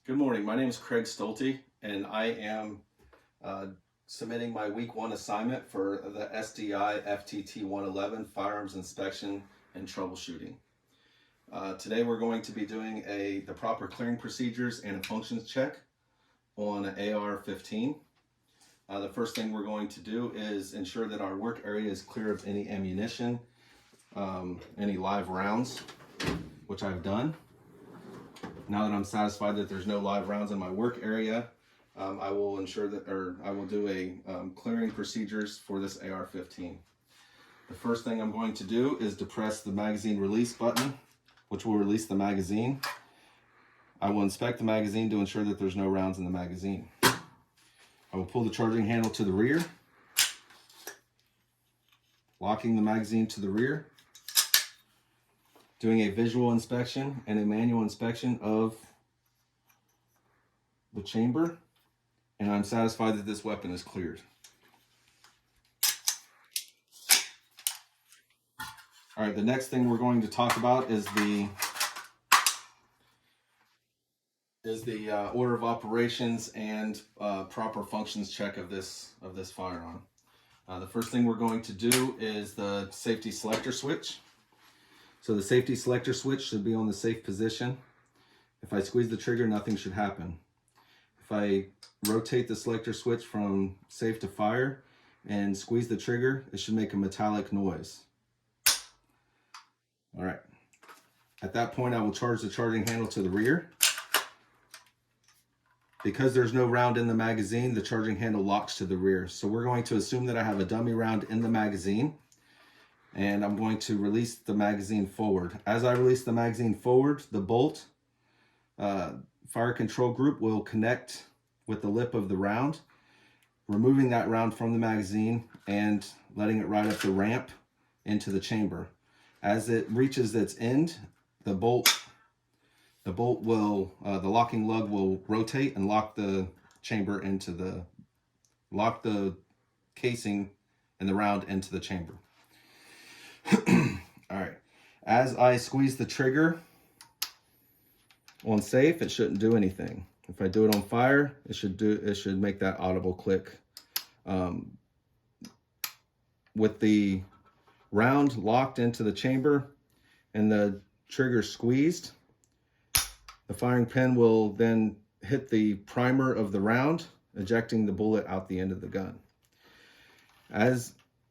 Good morning. My name is Craig Stolte, and I am submitting my week 1 assignment for the SDI FTT 111 Firearms Inspection and Troubleshooting. Today we're going to be doing the proper clearing procedures and a functions check on an AR-15. The first thing we're going to do is ensure that our work area is clear of any ammunition, any live rounds, which I've done. Now that I'm satisfied that there's no live rounds in my work area, I will ensure that, I will do a clearing procedures for this AR-15. The first thing I'm going to do is depress the magazine release button, which will release the magazine. I will inspect the magazine to ensure that there's no rounds in the magazine. I will pull the charging handle to the rear, locking the magazine to the rear, doing a visual inspection and a manual inspection of the chamber, and I'm satisfied that this weapon is cleared. All right, the next thing we're going to talk about is the order of operations and proper functions check of this firearm. The first thing we're going to do is the safety selector switch. So the safety selector switch should be on the safe position. If I squeeze the trigger, nothing should happen. If I rotate the selector switch from safe to fire and squeeze the trigger, it should make a metallic noise. All right. At that point, I will charge the charging handle to the rear. Because there's no round in the magazine, the charging handle locks to the rear. So we're going to assume that I have a dummy round in the magazine, and I'm going to release the magazine forward. As I release the magazine forward, the bolt fire control group will connect with the lip of the round, removing that round from the magazine and letting it ride up the ramp into the chamber. As it reaches its end, the locking lug will rotate and lock the chamber into lock the casing and the round into the chamber. All right, as I squeeze the trigger on safe, it shouldn't do anything. If I do it on fire, it should make that audible click. With the round locked into the chamber and the trigger squeezed, the firing pin will then hit the primer of the round, ejecting the bullet out the end of the gun.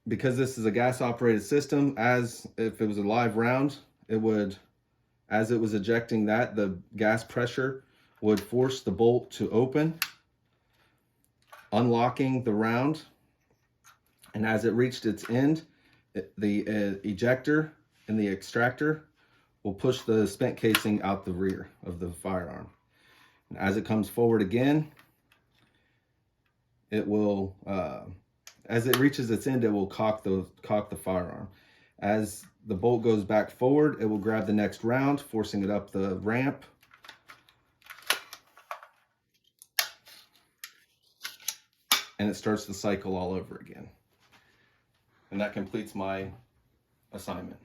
Because this is a gas operated system, as if it was a live round, as it was ejecting that, the gas pressure would force the bolt to open, unlocking the round. And as it reached its end, the ejector and the extractor will push the spent casing out the rear of the firearm. And as it comes forward again, it will, as it reaches its end, it will cock the firearm. As the bolt goes back forward, it will grab the next round, forcing it up the ramp. And it starts the cycle all over again. And that completes my assignment.